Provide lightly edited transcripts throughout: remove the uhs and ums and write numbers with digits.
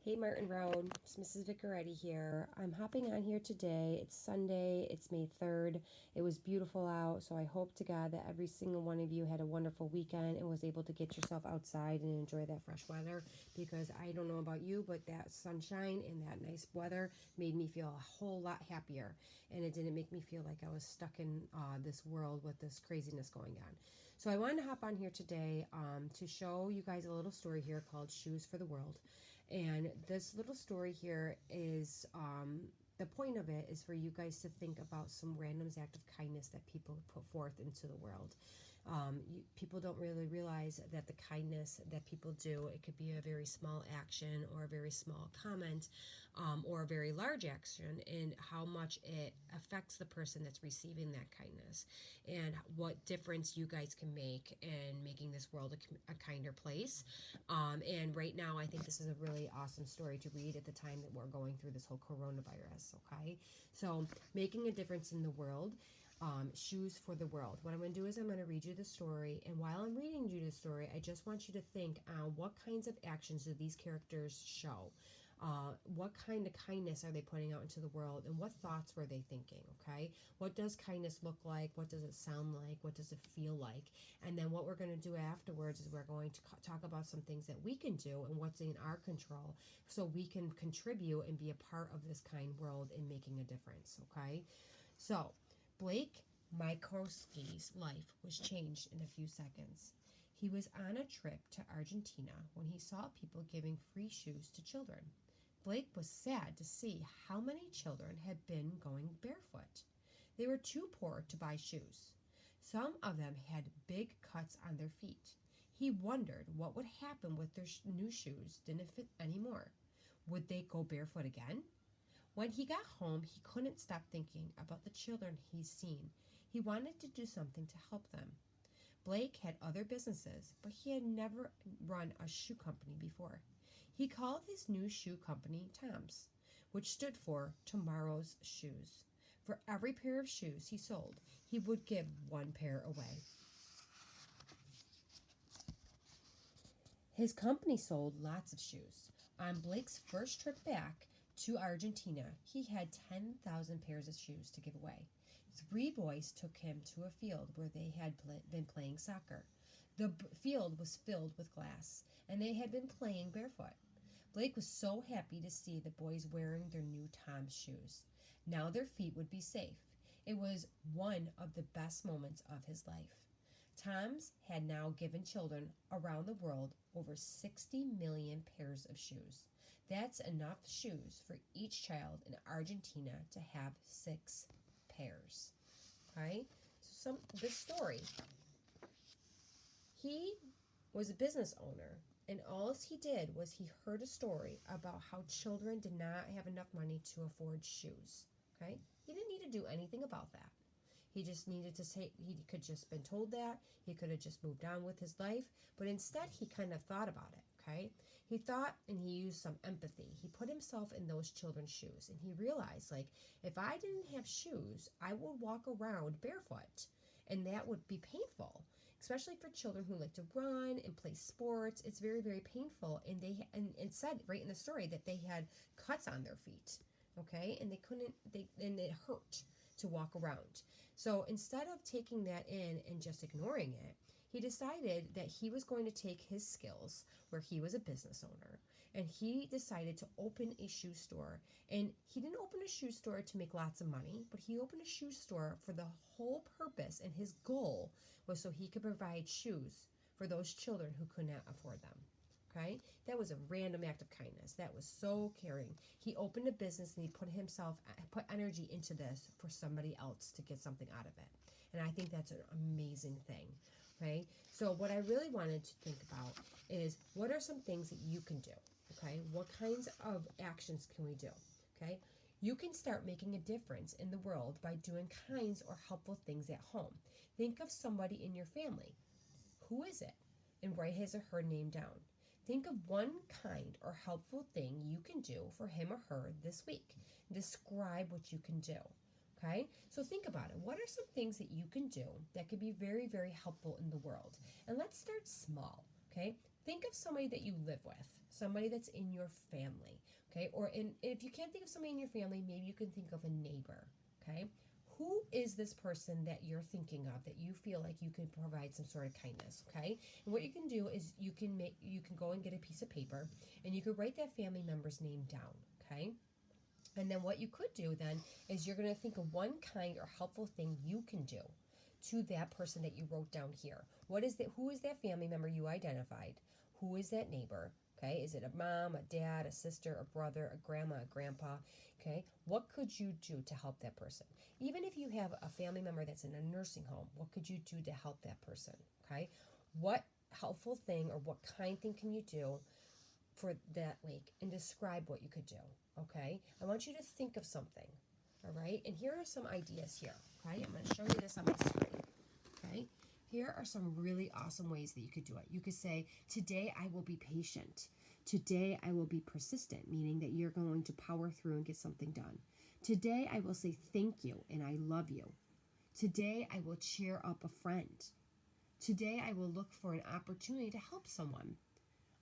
Hey Martin Road, it's Mrs. Vicaretti here. I'm hopping on here today. It's Sunday, it's May 3rd. It was beautiful out, so I hope to God that every single one of you had a wonderful weekend and was able to get yourself outside and enjoy that fresh weather because I don't know about you, but that sunshine and that nice weather made me feel a whole lot happier. And it didn't make me feel like I was stuck in this world with this craziness going on. So I wanted to hop on here today to show you guys a little story here called Shoes for the World. And this little story here is the point of it is for you guys to think about some random act of kindness that people put forth into the world. People don't really realize that the kindness that people do, it could be a very small action or a very small comment or a very large action, and how much it affects the person that's receiving that kindness and what difference you guys can make in making this world a kinder place. And right now, I think this is a really awesome story to read at the time that we're going through this whole coronavirus, okay? So, making a difference in the world. Shoes for the World. What I'm going to do is I'm going to read you the story, and while I'm reading you the story, I just want you to think what kinds of actions do these characters show? What kind of kindness are they putting out into the world, and what thoughts were they thinking? Okay, what does kindness look like? What does it sound like? What does it feel like? And then what we're going to do afterwards is we're going to talk about some things that we can do and what's in our control so we can contribute and be a part of this kind world in making a difference. Okay, so Blake Mycosky's life was changed in a few seconds. He was on a trip to Argentina when he saw people giving free shoes to children. Blake was sad to see how many children had been going barefoot. They were too poor to buy shoes. Some of them had big cuts on their feet. He wondered what would happen with their new shoes didn't fit anymore. Would they go barefoot again? When he got home, he couldn't stop thinking about the children he'd seen. He wanted to do something to help them. Blake had other businesses, but he had never run a shoe company before. He called his new shoe company Tom's, which stood for Tomorrow's Shoes. For every pair of shoes he sold, he would give one pair away. His company sold lots of shoes. On Blake's first trip back to Argentina, he had 10,000 pairs of shoes to give away. 3 boys took him to a field where they had been playing soccer. The field was filled with glass, and they had been playing barefoot. Blake was so happy to see the boys wearing their new Tom's shoes. Now their feet would be safe. It was one of the best moments of his life. Tom's had now given children around the world over 60 million pairs of shoes. That's enough shoes for each child in Argentina to have 6 pairs. Okay? So this story, he was a business owner, and all he did was he heard a story about how children did not have enough money to afford shoes. Okay? He didn't need to do anything about that. He just needed to say, he could just been told that. He could have just moved on with his life. But instead, he kind of thought about it, okay? He thought and he used some empathy. He put himself in those children's shoes. And he realized, like, if I didn't have shoes, I would walk around barefoot. And that would be painful, especially for children who like to run and play sports. It's very, very painful. And it said right in the story that they had cuts on their feet, okay? And and it hurt to walk around. So instead of taking that in and just ignoring it, he decided that he was going to take his skills, where he was a business owner, and he decided to open a shoe store. And he didn't open a shoe store to make lots of money, but he opened a shoe store for the whole purpose, and his goal was so he could provide shoes for those children who could not afford them. Okay, that was a random act of kindness. That was so caring. He opened a business and he put energy into this for somebody else to get something out of it. And I think that's an amazing thing. Okay, so what I really wanted to think about is what are some things that you can do? Okay, what kinds of actions can we do? Okay, you can start making a difference in the world by doing kinds or helpful things at home. Think of somebody in your family. Who is it? And write his or her name down. Think of one kind or helpful thing you can do for him or her this week. Describe what you can do. Okay? So think about it. What are some things that you can do that could be very, very helpful in the world? And let's start small. Okay? think of somebody that you live with, somebody that's in your family, okay? Or if you can't think of somebody in your family, maybe you can think of a neighbor, okay? Who is this person that you're thinking of that you feel like you can provide some sort of kindness, okay? And what you can do is you can go and get a piece of paper and you can write that family member's name down, okay? And then what you could do then is you're going to think of one kind or helpful thing you can do to that person that you wrote down here. Who is that family member you identified? Who is that neighbor? Okay, is it a mom, a dad, a sister, a brother, a grandma, a grandpa? Okay, what could you do to help that person? Even if you have a family member that's in a nursing home, what could you do to help that person? Okay, what helpful thing or what kind thing can you do for that week, and describe what you could do, okay? I want you to think of something, all right? And here are some ideas here, okay? I'm going to show you this on my screen, okay? Here are some really awesome ways that you could do it. You could say, today I will be patient. Today I will be persistent, meaning that you're going to power through and get something done. Today I will say thank you and I love you. Today I will cheer up a friend. Today I will look for an opportunity to help someone.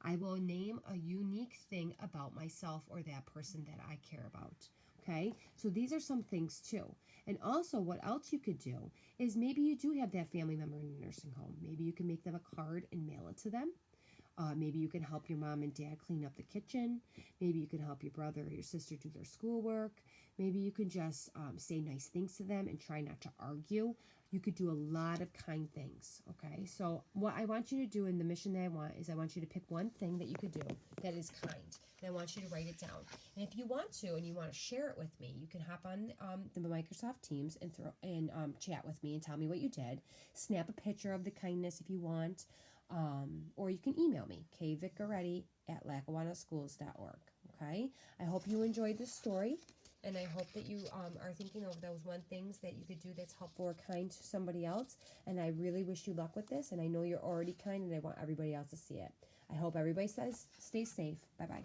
I will name a unique thing about myself or that person that I care about. Okay, so these are some things too. And also, what else you could do is maybe you do have that family member in a nursing home. Maybe you can make them a card and mail it to them. Maybe you can help your mom and dad clean up the kitchen. Maybe you can help your brother or your sister do their schoolwork. Maybe you can just say nice things to them and try not to argue. You could do a lot of kind things, okay? So what I want you to do in the mission that I want is I want you to pick one thing that you could do that is kind. And I want you to write it down. And if you want to and you want to share it with me, you can hop on the Microsoft Teams and chat with me and tell me what you did. Snap a picture of the kindness if you want. Or you can email me, kvicaretti@lackawannaschools.org. Okay? I hope you enjoyed this story, and I hope that you are thinking of those things that you could do that's helpful or kind to somebody else. And I really wish you luck with this, and I know you're already kind, and I want everybody else to see it. I hope everybody stays safe. Bye-bye.